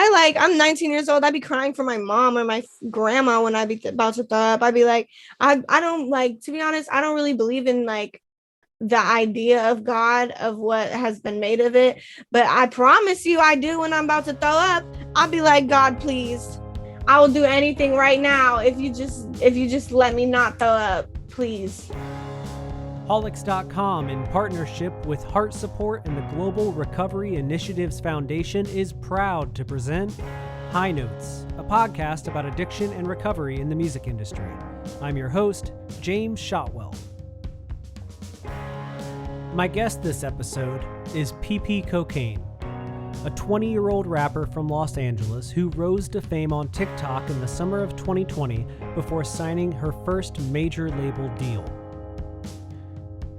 I'm 19 years old. I'd be crying for my mom or my grandma when I'd be about to throw up. I'd be like, I don't like, to be honest, I don't really believe in like the idea of God, of what has been made of it. But I promise you, I do when I'm about to throw up. I'll be like, God, please, I will do anything right now if you just let me not throw up, please. Holics.com, in partnership with Heart Support and the Global Recovery Initiatives Foundation, is proud to present High Notes, a podcast about addiction and recovery in the music industry. I'm your host, James Shotwell. My guest this episode is ppcocaine, a 20-year-old rapper from Los Angeles who rose to fame on TikTok in the summer of 2020 before signing her first major label deal.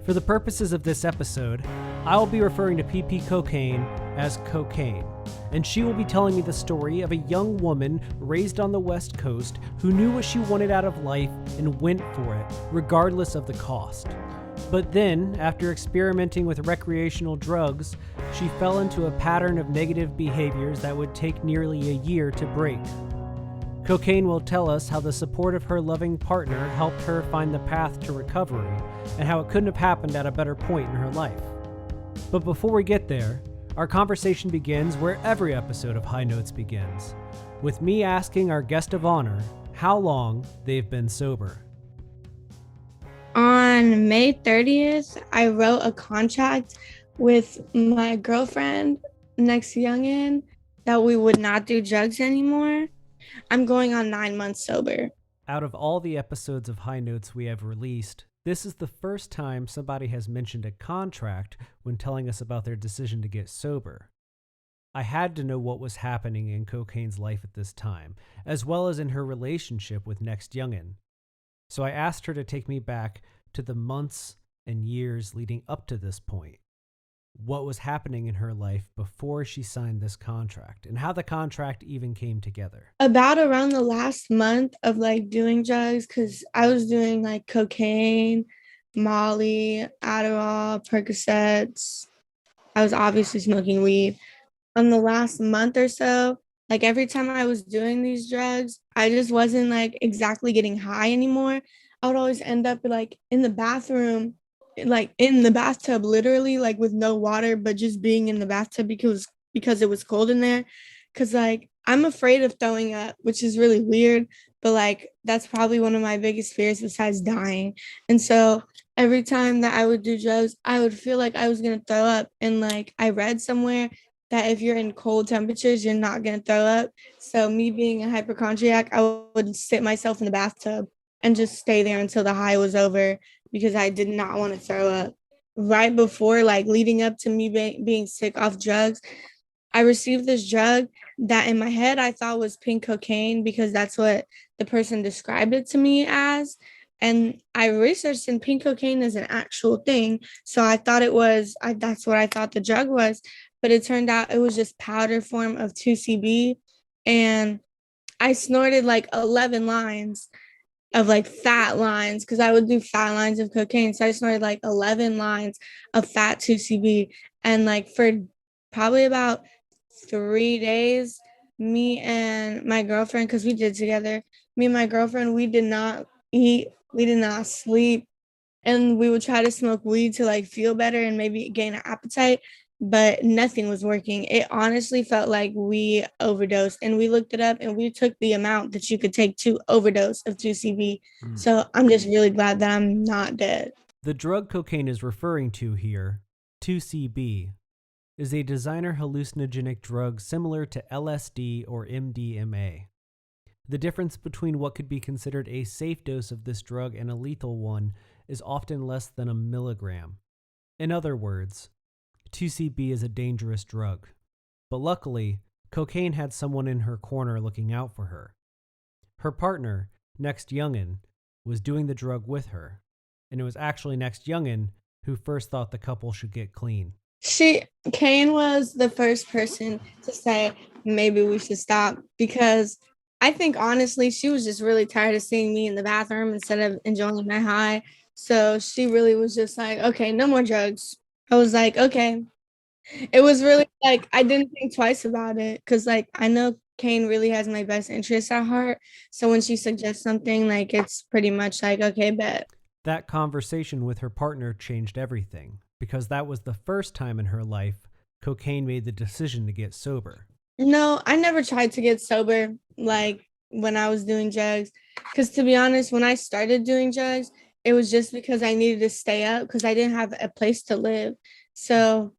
For the purposes of this episode, I will be referring to ppcocaine as cocaine, and she will be telling me the story of a young woman raised on the West Coast who knew what she wanted out of life and went for it, regardless of the cost. But then, after experimenting with recreational drugs, she fell into a pattern of negative behaviors that would take nearly a year to break. Cocaine will tell us how the support of her loving partner helped her find the path to recovery, and how it couldn't have happened at a better point in her life. But before we get there, our conversation begins where every episode of High Notes begins, with me asking our guest of honor how long they've been sober. On May 30th, I wrote a contract with my girlfriend, NextYoungin, that we would not do drugs anymore. I'm going on 9 months sober. Out of all the episodes of High Notes we have released, this is the first time somebody has mentioned a contract when telling us about their decision to get sober. I had to know what was happening in Cocaine's life at this time, as well as in her relationship with NextYoungin. So I asked her to take me back to the months and years leading up to this point. What was happening in her life before she signed this contract, and how the contract even came together. About around the last month of like doing drugs, because I was doing like cocaine, Molly, Adderall, Percocets. I was obviously smoking weed. On the last month or so, like every time I was doing these drugs, I just wasn't like exactly getting high anymore. I would always end up like in the bathroom, like in the bathtub, literally like with no water, but just being in the bathtub because it was cold in there. Cause like I'm afraid of throwing up, which is really weird, but like that's probably one of my biggest fears besides dying. And so every time that I would do drugs, I would feel like I was gonna throw up. And like I read somewhere that if you're in cold temperatures, you're not gonna throw up. So me being a hypochondriac, I would sit myself in the bathtub and just stay there until the high was over because I did not want to throw up. Right before, like leading up to me being sick off drugs, I received this drug that in my head I thought was pink cocaine because that's what the person described it to me as. And I researched, and pink cocaine is an actual thing. So I thought that's what I thought the drug was. But it turned out it was just powder form of 2CB. And I snorted like 11 lines of like fat lines because I would do fat lines of cocaine. So I snorted like 11 lines of fat 2CB. And like for probably about 3 days, me and my girlfriend, because we did together, me and my girlfriend, we did not eat, we did not sleep. And we would try to smoke weed to like feel better and maybe gain an appetite, but nothing was working. It honestly felt like we overdosed, and we looked it up and we took the amount that you could take to overdose of 2CB. So I'm just really glad that I'm not dead. The drug cocaine is referring to here, 2CB, is a designer hallucinogenic drug similar to LSD or MDMA. The difference between what could be considered a safe dose of this drug and a lethal one is often less than a milligram. In other words, 2CB is a dangerous drug. But luckily, cocaine had someone in her corner looking out for her. Her partner, NextYoungin, was doing the drug with her, and it was actually NextYoungin who first thought the couple should get clean. Kane was the first person to say, maybe we should stop, because I think honestly, she was just really tired of seeing me in the bathroom instead of enjoying my high. So she really was just like, okay, no more drugs. I was like, okay. It was really like I didn't think twice about it because like I know Kane really has my best interests at heart. So when she suggests something, like it's pretty much like, okay, bet. That conversation with her partner changed everything because that was the first time in her life cocaine made the decision to get sober. No, I never tried to get sober like when I was doing drugs. Because to be honest, when I started doing drugs, it was just because I needed to stay up because I didn't have a place to live. So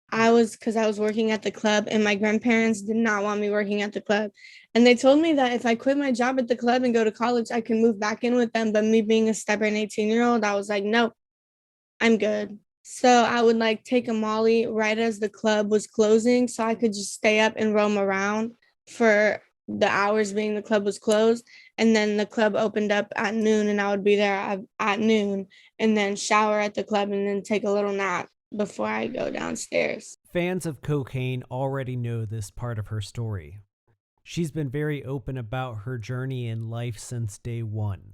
because I was working at the club and my grandparents did not want me working at the club. And they told me that if I quit my job at the club and go to college, I can move back in with them. But me being a stubborn 18-year-old, I was like, nope, I'm good. So I would like take a Molly right as the club was closing so I could just stay up and roam around for the hours being the club was closed. And then the club opened up at noon and I would be there at noon and then shower at the club and then take a little nap before I go downstairs. Fans of cocaine already know this part of her story. She's been very open about her journey in life since day one.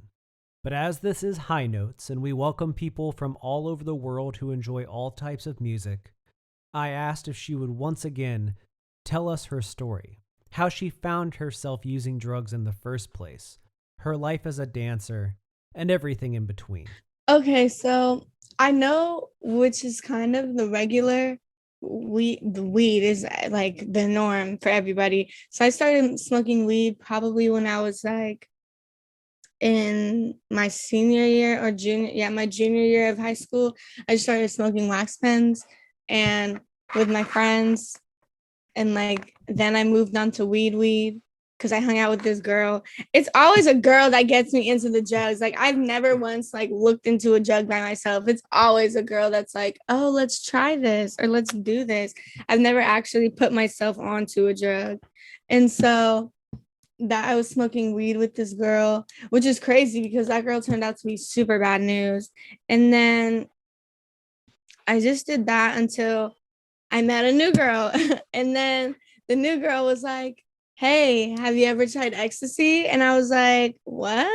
But as this is High Notes and we welcome people from all over the world who enjoy all types of music, I asked if she would once again tell us her story, how she found herself using drugs in the first place, her life as a dancer, and everything in between. Okay, so I know which is kind of the regular the weed is like the norm for everybody. So I started smoking weed probably when I was like in my senior year or my junior year of high school. I started smoking wax pens and with my friends, and like then I moved on to weed because I hung out with this girl. It's always a girl that gets me into the jugs. Like I've never once like looked into a jug by myself. It's always a girl that's like, oh, let's try this or let's do this. I've never actually put myself onto a drug. And so that I was smoking weed with this girl, which is crazy because that girl turned out to be super bad news. And then I just did that until I met a new girl. And then the new girl was like, hey, have you ever tried ecstasy? And I was like, what?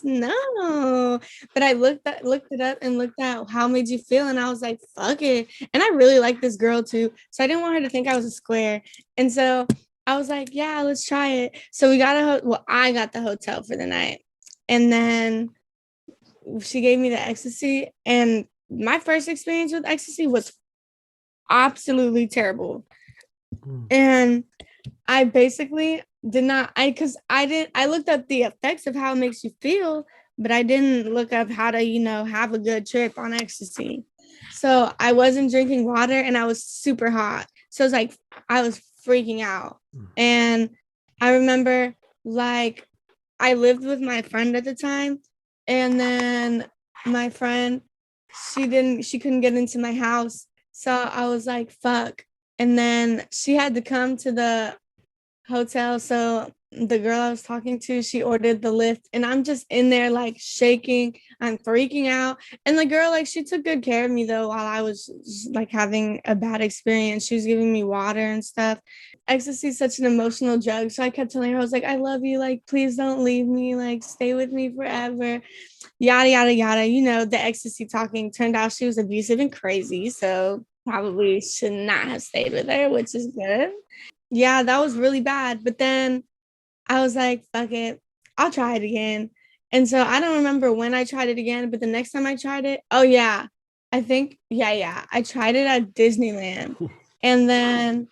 No. But I looked it up and looked at how it made you feel. And I was like, fuck it. And I really like this girl too. So I didn't want her to think I was a square. And so I was like, yeah, let's try it. So we got I got the hotel for the night. And then she gave me the ecstasy. And my first experience with ecstasy was absolutely terrible. And I basically did not, I looked up the effects of how it makes you feel, but I didn't look up how to, have a good trip on ecstasy. So I wasn't drinking water and I was super hot. So it's like, I was freaking out. And I remember like, I lived with my friend at the time. And then my friend, she couldn't get into my house. So I was like, fuck. And then she had to come to the hotel. So the girl I was talking to, she ordered the lift and I'm just in there like shaking. I'm freaking out. And the girl, like, she took good care of me though while I was like having a bad experience. She was giving me water and stuff. Ecstasy is such an emotional drug. So I kept telling her, I was like, I love you. Like, please don't leave me. Like, stay with me forever. Yada, yada, yada. The ecstasy talking. Turned out she was abusive and crazy. So probably should not have stayed with her, which is good. Yeah, that was really bad. But then I was like, fuck it, I'll try it again. And so I don't remember when I tried it again, but the next time I tried it, oh yeah, I think, yeah, I tried it at Disneyland. And then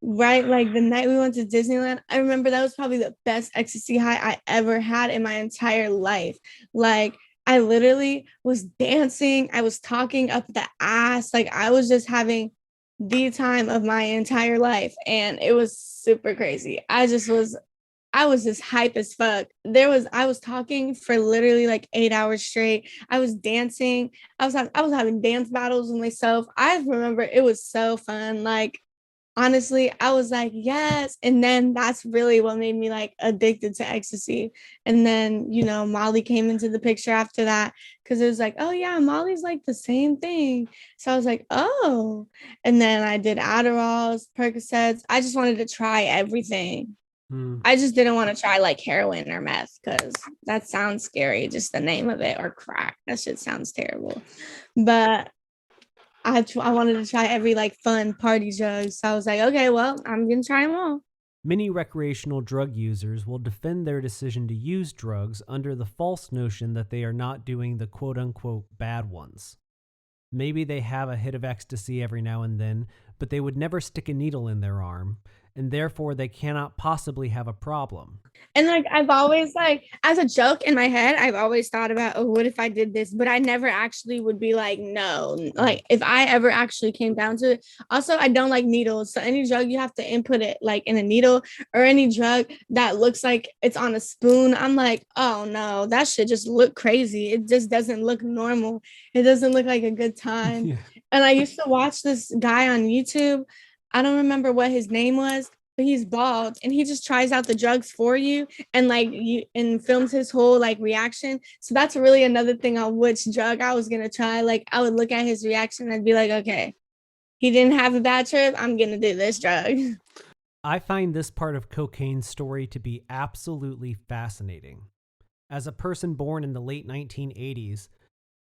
right, like the night we went to Disneyland, I remember that was probably the best ecstasy high I ever had in my entire life. Like I literally was dancing, I was talking up the ass, like I was just having the time of my entire life. And it was super crazy. I was just hype as fuck. I was talking for literally like 8 hours straight. I was dancing. I was having dance battles with myself. I remember it was so fun. Like honestly, I was like, yes. And then that's really what made me like addicted to ecstasy. And then, Molly came into the picture after that because it was like, oh yeah, Molly's like the same thing. So I was like, oh. And then I did Adderalls, Percocets. I just wanted to try everything. I just didn't want to try like heroin or meth because that sounds scary, just the name of it, or crack. That shit sounds terrible. But I wanted to try every like fun party drug. So I was like, okay, well, I'm gonna try them all. Many recreational drug users will defend their decision to use drugs under the false notion that they are not doing the quote unquote bad ones. Maybe they have a hit of ecstasy every now and then, but they would never stick a needle in their arm, and therefore they cannot possibly have a problem. And like I've always like as a joke in my head, I've always thought about, oh, what if I did this? But I never actually would be like, no. Like if I ever actually came down to it. Also, I don't like needles. So any drug you have to input it like in a needle or any drug that looks like it's on a spoon. I'm like, oh no, that should just look crazy. It just doesn't look normal. It doesn't look like a good time. Yeah. And I used to watch this guy on YouTube. I don't remember what his name was, but he's bald and he just tries out the drugs for you and like you and films his whole like reaction. So that's really another thing on which drug I was gonna try. Like I would look at his reaction and I'd be like, okay, he didn't have a bad trip. I'm gonna do this drug. I find this part of cocaine's story to be absolutely fascinating. As a person born in the late 1980s,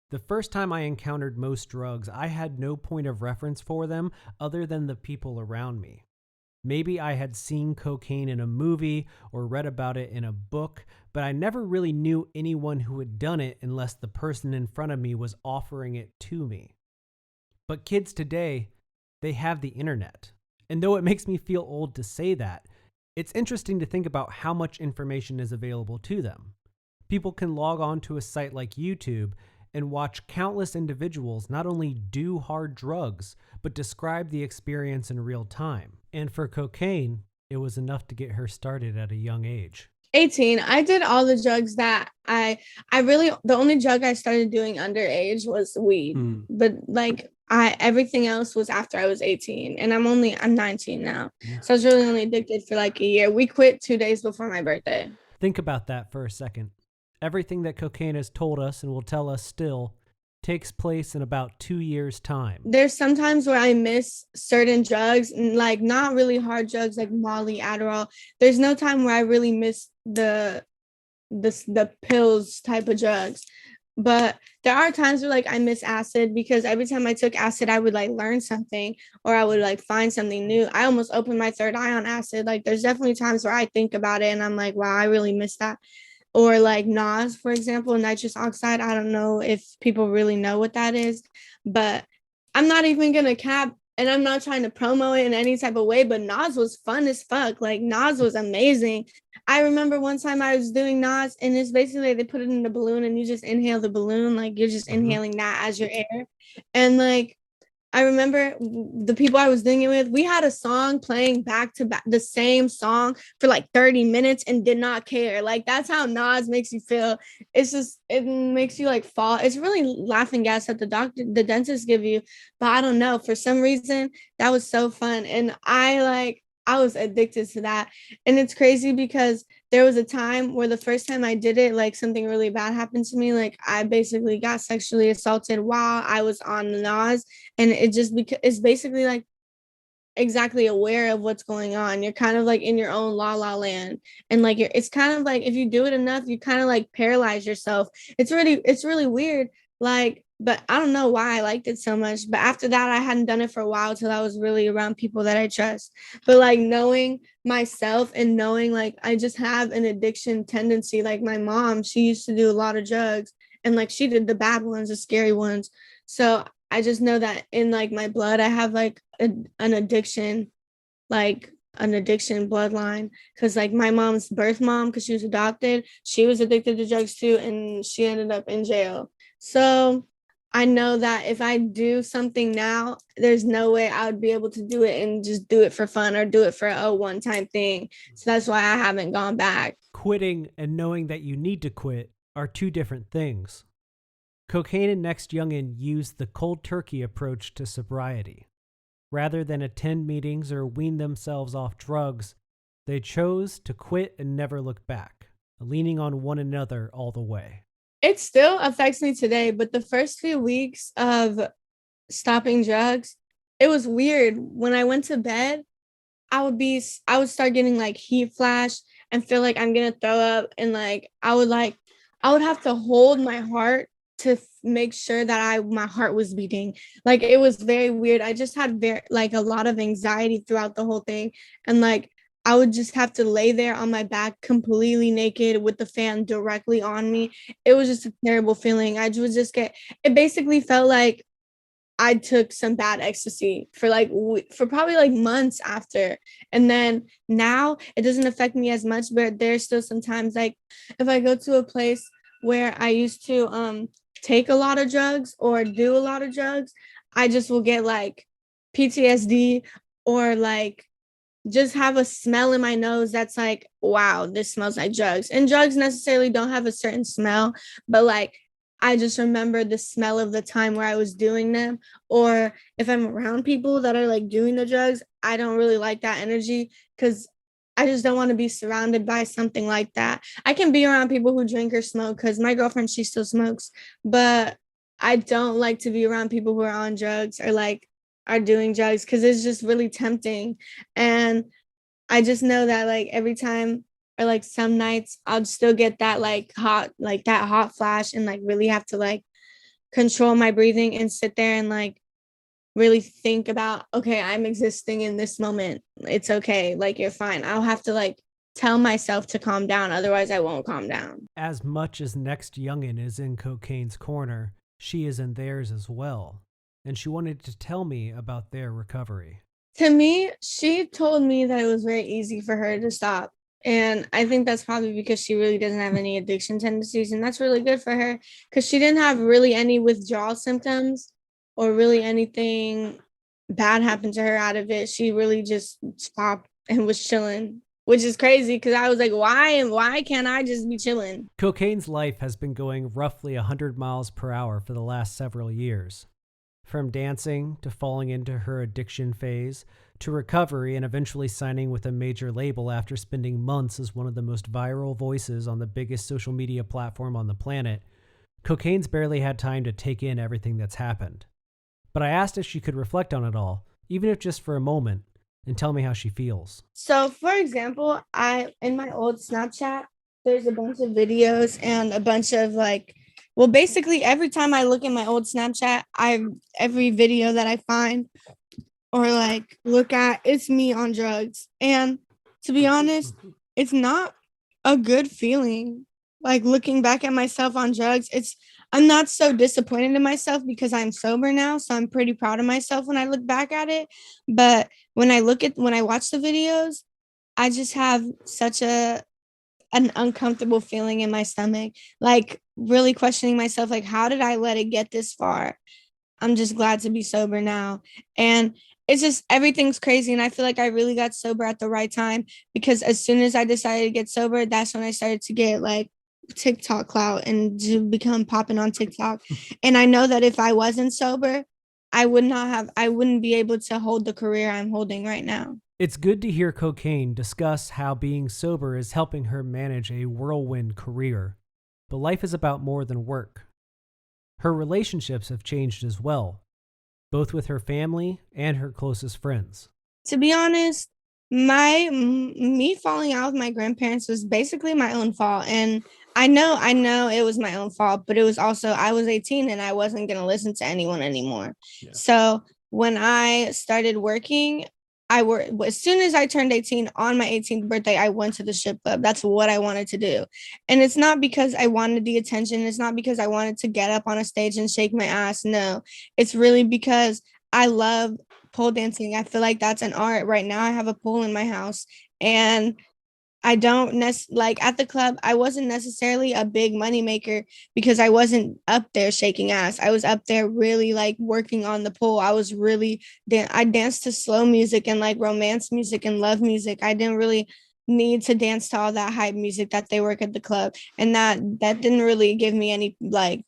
the first time I encountered most drugs, I had no point of reference for them other than the people around me. Maybe I had seen cocaine in a movie or read about it in a book, but I never really knew anyone who had done it unless the person in front of me was offering it to me. But kids today, they have the internet. And though it makes me feel old to say that, it's interesting to think about how much information is available to them. People can log on to a site like YouTube and watch countless individuals not only do hard drugs, but describe the experience in real time. And for cocaine, it was enough to get her started at a young age. 18. I did all the drugs that I really, the only drug I started doing underage was weed. But like everything else was after I was 18 and I'm 19 now. Yeah. So I was really only addicted for like a year. We quit 2 days before my birthday. Think about that for a second. Everything that cocaine has told us and will tell us still takes place in about 2 years' time. There's sometimes where I miss certain drugs, like not really hard drugs like Molly, Adderall. There's no time where I really miss the pills type of drugs. But there are times where like I miss acid because every time I took acid, I would like learn something or I would like find something new. I almost opened my third eye on acid. Like there's definitely times where I think about it and I'm like, wow, I really miss that. Or like NOS, for example, nitrous oxide. I don't know if people really know what that is, but I'm not even gonna cap and I'm not trying to promo it in any type of way, but NOS was fun as fuck. Like NOS was amazing. I remember one time I was doing NOS and it's basically they put it in the balloon and you just inhale the balloon, like you're just inhaling that as your air. And like I remember the people I was doing it with, we had a song playing back to back, the same song for like 30 minutes and did not care. Like that's how NOS makes you feel. It's just, it makes you like fall. It's really laughing gas that the dentist give you. But I don't know, for some reason that was so fun. And I was addicted to that. And it's crazy because there was a time where the first time I did it, like something really bad happened to me. Like I basically got sexually assaulted while I was on the NOS. And it just because it's basically like exactly aware of what's going on. You're kind of like in your own la la land. And like it's kind of like if you do it enough, you kind of like paralyze yourself. It's really weird. Like, but I don't know why I liked it so much. But after that, I hadn't done it for a while till I was really around people that I trust. But like knowing myself and knowing like I just have an addiction tendency. Like my mom, she used to do a lot of drugs and like she did the bad ones, the scary ones. So I just know that in like my blood, I have like an addiction, like an addiction bloodline. Cause like my mom's birth mom, cause she was adopted, she was addicted to drugs too. And she ended up in jail. So I know that if I do something now, there's no way I would be able to do it and just do it for fun or do it for a one-time thing. So that's why I haven't gone back. Quitting and knowing that you need to quit are two different things. Cocaine and NextYoungin use the cold turkey approach to sobriety. Rather than attend meetings or wean themselves off drugs, they chose to quit and never look back, leaning on one another all the way. It still affects me today, but the first few weeks of stopping drugs, it was weird. When I went to bed, I would start getting like heat flash and feel like I'm gonna throw up, and like I would have to hold my heart to make sure that my heart was beating. Like, it was very weird. I just had a lot of anxiety throughout the whole thing. And like, I would just have to lay there on my back completely naked with the fan directly on me. It was just a terrible feeling. I would just it basically felt like I took some bad ecstasy for for probably like months after. And then now it doesn't affect me as much, but there's still sometimes like if I go to a place where I used to take a lot of drugs or do a lot of drugs, I just will get like PTSD or like just have a smell in my nose that's like, wow, this smells like drugs. And drugs necessarily don't have a certain smell, but like I just remember the smell of the time where I was doing them. Or if I'm around people that are like doing the drugs, I don't really like that energy because I just don't want to be surrounded by something like that. I can be around people who drink or smoke because my girlfriend, she still smokes, but I don't like to be around people who are on drugs or like are doing drugs because it's just really tempting. And I just know that like every time or like some nights I'll still get that that hot flash and like really have to like control my breathing and sit there and like really think about, okay, I'm existing in this moment. It's okay. Like, you're fine. I'll have to like tell myself to calm down. Otherwise I won't calm down. As much as NextYoungin is in cocaine's corner, she is in theirs as well. And she wanted to tell me about their recovery. To me, she told me that it was very easy for her to stop. And I think that's probably because she really doesn't have any addiction tendencies. And that's really good for her because she didn't have really any withdrawal symptoms or really anything bad happened to her out of it. She really just stopped and was chilling, which is crazy because I was like, why can't I just be chilling? Cocaine's life has been going roughly 100 miles per hour for the last several years. From dancing to falling into her addiction phase to recovery and eventually signing with a major label after spending months as one of the most viral voices on the biggest social media platform on the planet, Cocaine's barely had time to take in everything that's happened. But I asked if she could reflect on it all, even if just for a moment, and tell me how she feels. So, for example, in my old Snapchat, there's a bunch of videos and a bunch of basically every time I look at my old Snapchat, every video that I find or like look at, it's me on drugs. And to be honest, it's not a good feeling. Like looking back at myself on drugs, I'm not so disappointed in myself because I'm sober now. So I'm pretty proud of myself when I look back at it. But when I watch the videos, I just have such an uncomfortable feeling in my stomach, like really questioning myself, like, how did I let it get this far? I'm just glad to be sober now. And it's just everything's crazy. And I feel like I really got sober at the right time because as soon as I decided to get sober, that's when I started to get like TikTok clout and to become popping on TikTok. And I know that if I wasn't sober, I wouldn't be able to hold the career I'm holding right now. It's good to hear Cocaine discuss how being sober is helping her manage a whirlwind career. But life is about more than work. Her relationships have changed as well, both with her family and her closest friends. To be honest, me falling out with my grandparents was basically my own fault. And I know it was my own fault, but it was also, I was 18 and I wasn't going to listen to anyone anymore. Yeah. So when I started working, as soon as I turned 18 on my 18th birthday, I went to the strip club. That's what I wanted to do. And it's not because I wanted the attention. It's not because I wanted to get up on a stage and shake my ass. No, it's really because I love pole dancing. I feel like that's an art. Right now I have a pole in my house and I don't like at the club. I wasn't necessarily a big money maker because I wasn't up there shaking ass. I was up there really like working on the pole. I was really, I danced to slow music and like romance music and love music. I didn't really need to dance to all that hype music that they work at the club. And that didn't really give me any like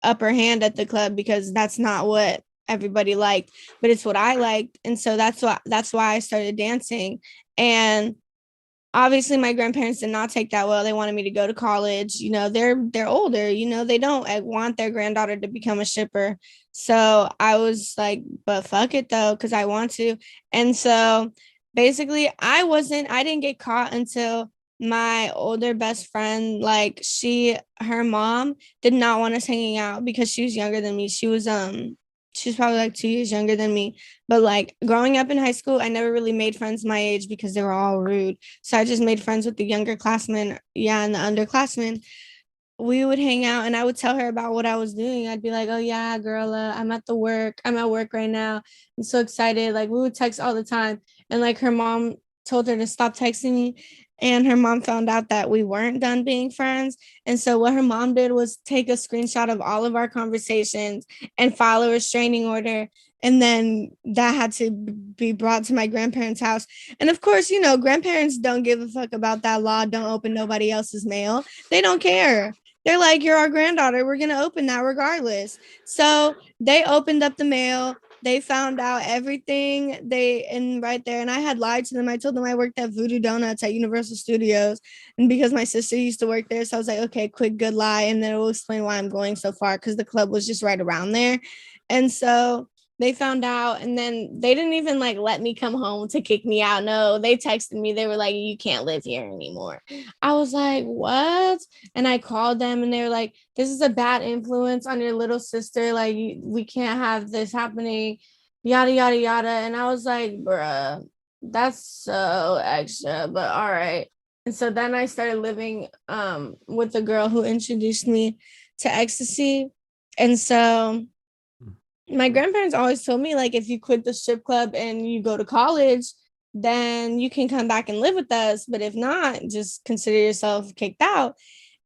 upper hand at the club because that's not what everybody liked, but it's what I liked. And so that's why I started dancing. And obviously my grandparents did not take that well. They wanted me to go to college. You know, they're older, you know, they don't want their granddaughter to become a stripper. So I was like, but fuck it though, because I want to. And so basically I didn't get caught until my older best friend, like her mom did not want us hanging out because she was younger than me. She's probably like 2 years younger than me. But like growing up in high school, I never really made friends my age because they were all rude. So I just made friends with the younger classmen, yeah, and the underclassmen. We would hang out and I would tell her about what I was doing. I'd be like, "Oh yeah, girl, I'm at work right now. I'm so excited." Like we would text all the time. And like her mom told her to stop texting me. And her mom found out that we weren't done being friends. And so what her mom did was take a screenshot of all of our conversations and file a restraining order. And then that had to be brought to my grandparents' house. And of course, grandparents don't give a fuck about that law. Don't open nobody else's mail. They don't care. They're like, "You're our granddaughter. We're going to open that regardless." So they opened up the mail. They found out everything and right there. And I had lied to them. I told them I worked at Voodoo Donuts at Universal Studios. And because my sister used to work there. So I was like, okay, quick, good lie. And then it will explain why I'm going so far because the club was just right around there. And so they found out and then they didn't even like let me come home to kick me out. No, they texted me. They were like, "You can't live here anymore." I was like, "What?" And I called them and they were like, "This is a bad influence on your little sister. Like, we can't have this happening, yada, yada, yada." And I was like, "Bruh, that's so extra, but all right." And so then I started living with the girl who introduced me to ecstasy. And so my grandparents always told me, like, if you quit the strip club and you go to college, then you can come back and live with us. But if not, just consider yourself kicked out.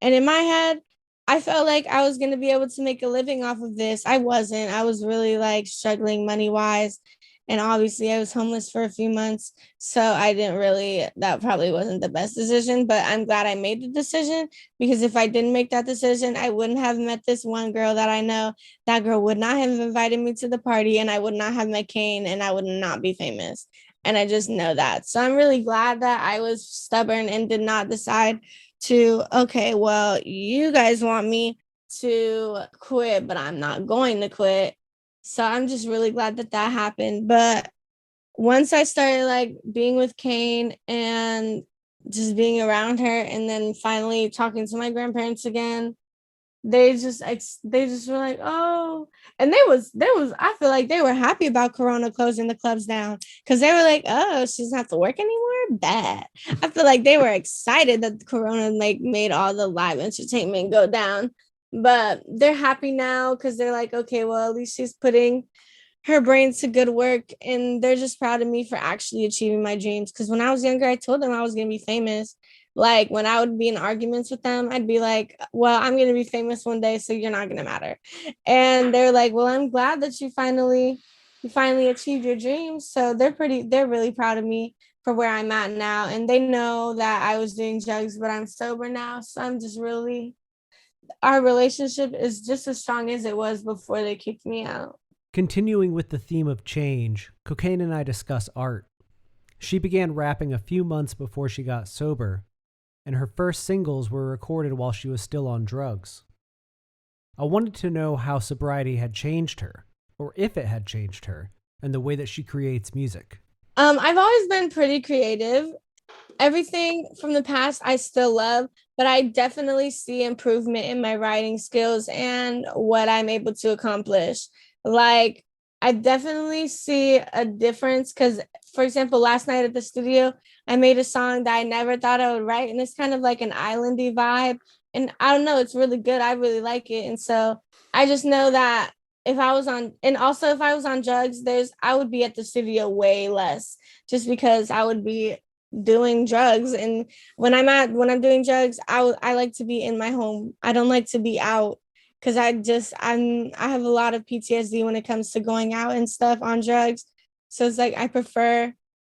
And in my head, I felt like I was going to be able to make a living off of this. I wasn't. I was really like struggling money wise. And obviously, I was homeless for a few months. So that probably wasn't the best decision. But I'm glad I made the decision because if I didn't make that decision, I wouldn't have met this one girl that I know. That girl would not have invited me to the party and I would not have met Kane and I would not be famous. And I just know that. So I'm really glad that I was stubborn and did not decide to, okay, well, you guys want me to quit, but I'm not going to quit. So I'm just really glad that happened. But once I started like being with Kane and just being around her and then finally talking to my grandparents again, they just were like, "Oh," and there was I feel like they were happy about Corona closing the clubs down because they were like, "Oh, she doesn't have to work anymore." Bad. I feel like they were excited that the Corona like made all the live entertainment go down, but they're happy now because they're like, "Okay, well at least she's putting her brains to good work," and they're just proud of me for actually achieving my dreams. Because when I was younger, I told them I was gonna be famous. Like when I would be in arguments with them, I'd be like, "Well, I'm gonna be famous one day, so you're not gonna matter." And they're like, "Well, I'm glad that you finally achieved your dreams." So they're really proud of me for where I'm at now. And they know that I was doing drugs, but I'm sober now. So I'm just really our relationship is just as strong as it was before they kicked me out. Continuing with the theme of change, Cocaine and I discuss art. She began rapping a few months before she got sober, and her first singles were recorded while she was still on drugs. I wanted to know how sobriety had changed her, or if it had changed her, and the way that she creates music. I've always been pretty creative. Everything from the past I still love, but I definitely see improvement in my writing skills and what I'm able to accomplish. Like, I definitely see a difference because, for example, last night at the studio, I made a song that I never thought I would write, and it's kind of like an islandy vibe. And I don't know, it's really good. I really like it. And so I just know that if I was on drugs, I would be at the studio way less just because I would be doing drugs. And when I'm doing drugs, I like to be in my home. I don't like to be out because I have a lot of PTSD when it comes to going out and stuff on drugs. So it's like I prefer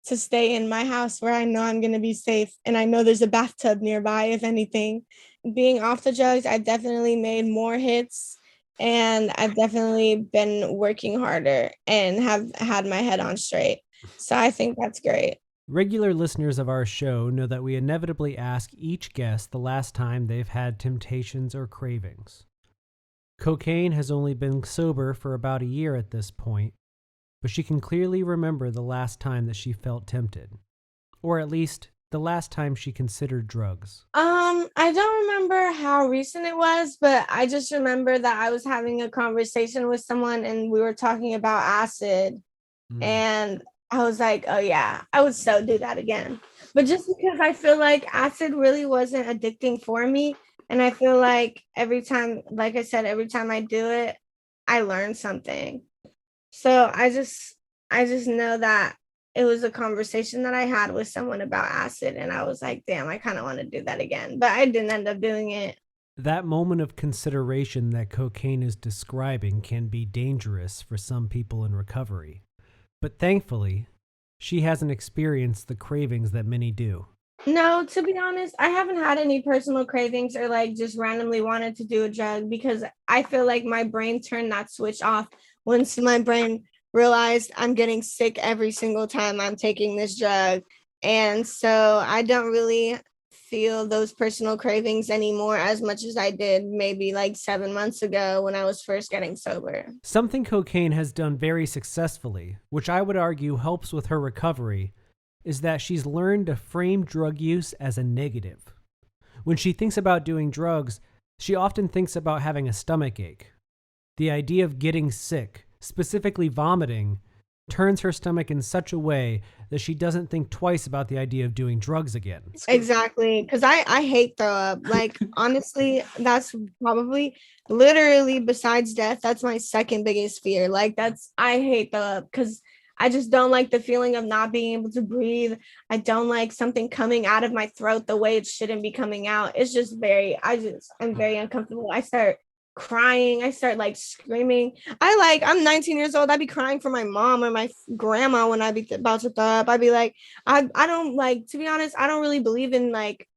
to stay in my house where I know I'm going to be safe and I know there's a bathtub nearby if anything. Being off the drugs, I've definitely made more hits and I've definitely been working harder and have had my head on straight. So I think that's great. Regular listeners of our show know that we inevitably ask each guest the last time they've had temptations or cravings. Cocaine has only been sober for about a year at this point, but she can clearly remember the last time that she felt tempted, or at least the last time she considered drugs? I don't remember how recent it was, but I just remember that I was having a conversation with someone and we were talking about acid. And I was like, oh yeah, I would so do that again. But just because I feel like acid really wasn't addicting for me. And I feel like every time, like I said, every time I do it, I learn something. So I just know that it was a conversation that I had with someone about acid. And I was like, damn, I kind of want to do that again. But I didn't end up doing it. That moment of consideration that cocaine is describing can be dangerous for some people in recovery. But thankfully, she hasn't experienced the cravings that many do. No, to be honest, I haven't had any personal cravings or like just randomly wanted to do a drug because I feel like my brain turned that switch off once my brain realized I'm getting sick every single time I'm taking this drug. And so I don't really feel those personal cravings anymore as much as I did maybe like 7 months ago when I was first getting sober. Something cocaine has done very successfully, which I would argue helps with her recovery, is that she's learned to frame drug use as a negative. When she thinks about doing drugs, she often thinks about having a stomach ache. The idea of getting sick, specifically vomiting, turns her stomach in such a way that she doesn't think twice about the idea of doing drugs again. Exactly. Because I hate throw up. Like, honestly, that's probably literally besides death, that's my second biggest fear. Like, I hate throw up because I just don't like the feeling of not being able to breathe. I don't like something coming out of my throat the way it shouldn't be coming out. It's just I'm very uncomfortable. I start crying. I start like screaming. I'm 19 years old. I'd be crying for my mom or my grandma when I'd be about to throw up. I'd be like, I don't like, to be honest, I don't really believe in like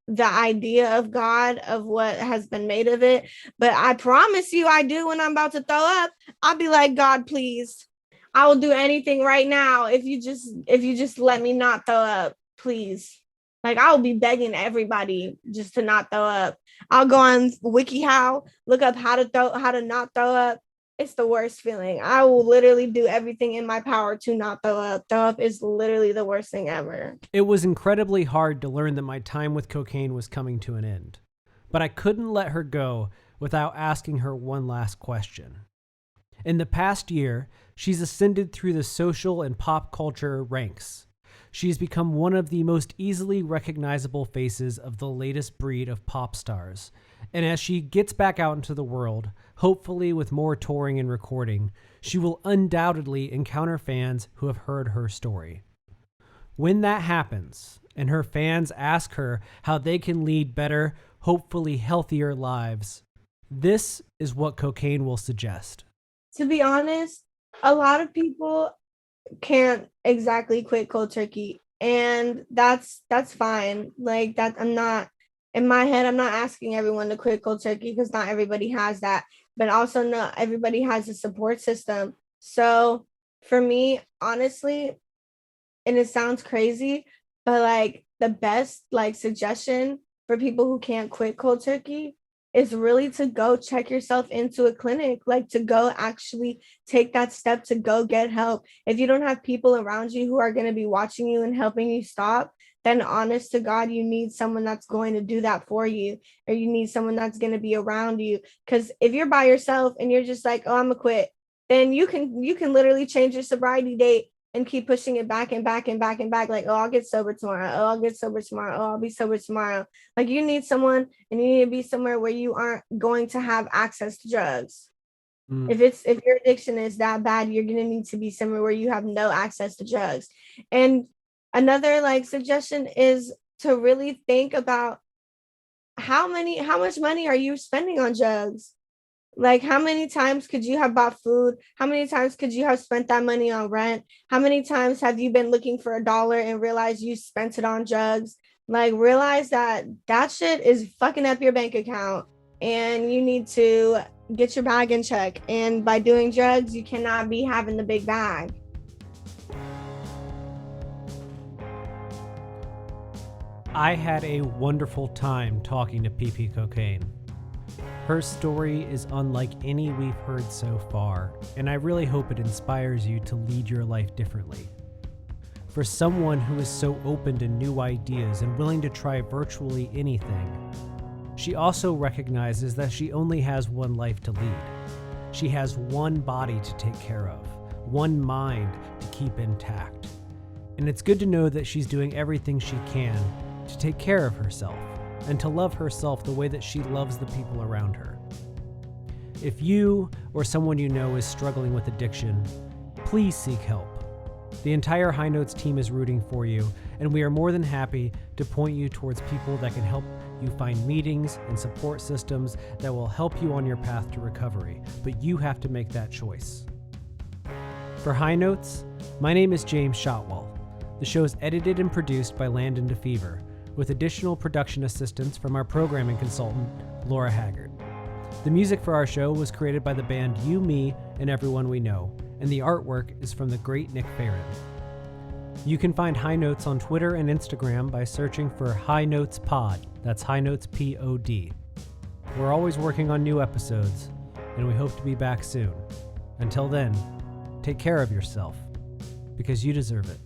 the idea of God, of what has been made of it. But I promise you I do when I'm about to throw up. I'll be like, God, please. I will do anything right now if you just let me not throw up, please. Like, I'll be begging everybody just to not throw up. I'll go on WikiHow, look up how to not throw up. It's the worst feeling. I will literally do everything in my power to not throw up. Throw up is literally the worst thing ever. It was incredibly hard to learn that my time with cocaine was coming to an end, but I couldn't let her go without asking her one last question. In the past year, she's ascended through the social and pop culture ranks. She's become one of the most easily recognizable faces of the latest breed of pop stars. And as she gets back out into the world, hopefully with more touring and recording, she will undoubtedly encounter fans who have heard her story. When that happens, and her fans ask her how they can lead better, hopefully healthier lives, this is what cocaine will suggest. To be honest, a lot of people can't exactly quit cold turkey, and that's fine. Like, that, I'm not, in my head, I'm not asking everyone to quit cold turkey because not everybody has that, but also not everybody has a support system. So for me, honestly, and it sounds crazy, but like the best like suggestion for people who can't quit cold turkey is really to go check yourself into a clinic, like to go actually take that step to go get help. If you don't have people around you who are going to be watching you and helping you stop, then honest to God, you need someone that's going to do that for you, or you need someone that's going to be around you. Because if you're by yourself and you're just like, oh, I'm gonna quit, then you can literally change your sobriety date and keep pushing it back and back and back and back. Like, oh, I'll get sober tomorrow. Oh, I'll get sober tomorrow. Oh, I'll be sober tomorrow. Like, you need someone, and you need to be somewhere where you aren't going to have access to drugs. If your addiction is that bad, you're going to need to be somewhere where you have no access to drugs. And another like suggestion is to really think about how much money are you spending on drugs? Like, how many times could you have bought food? How many times could you have spent that money on rent? How many times have you been looking for $1 and realized you spent it on drugs? Like, realize that shit is fucking up your bank account, and you need to get your bag in check. And by doing drugs, you cannot be having the big bag. I had a wonderful time talking to PP Cocaine. Her story is unlike any we've heard so far, and I really hope it inspires you to lead your life differently. For someone who is so open to new ideas and willing to try virtually anything, she also recognizes that she only has one life to lead. She has one body to take care of, one mind to keep intact. And it's good to know that she's doing everything she can to take care of herself and to love herself the way that she loves the people around her. If you or someone you know is struggling with addiction, please seek help. The entire High Notes team is rooting for you, and we are more than happy to point you towards people that can help you find meetings and support systems that will help you on your path to recovery, but you have to make that choice. For High Notes, my name is James Shotwell. The show is edited and produced by Landon Defever, with additional production assistance from our programming consultant, Laura Haggard. The music for our show was created by the band You, Me, and Everyone We Know, and the artwork is from the great Nick Ferran. You can find High Notes on Twitter and Instagram by searching for High Notes Pod. That's High Notes Pod. We're always working on new episodes, and we hope to be back soon. Until then, take care of yourself, because you deserve it.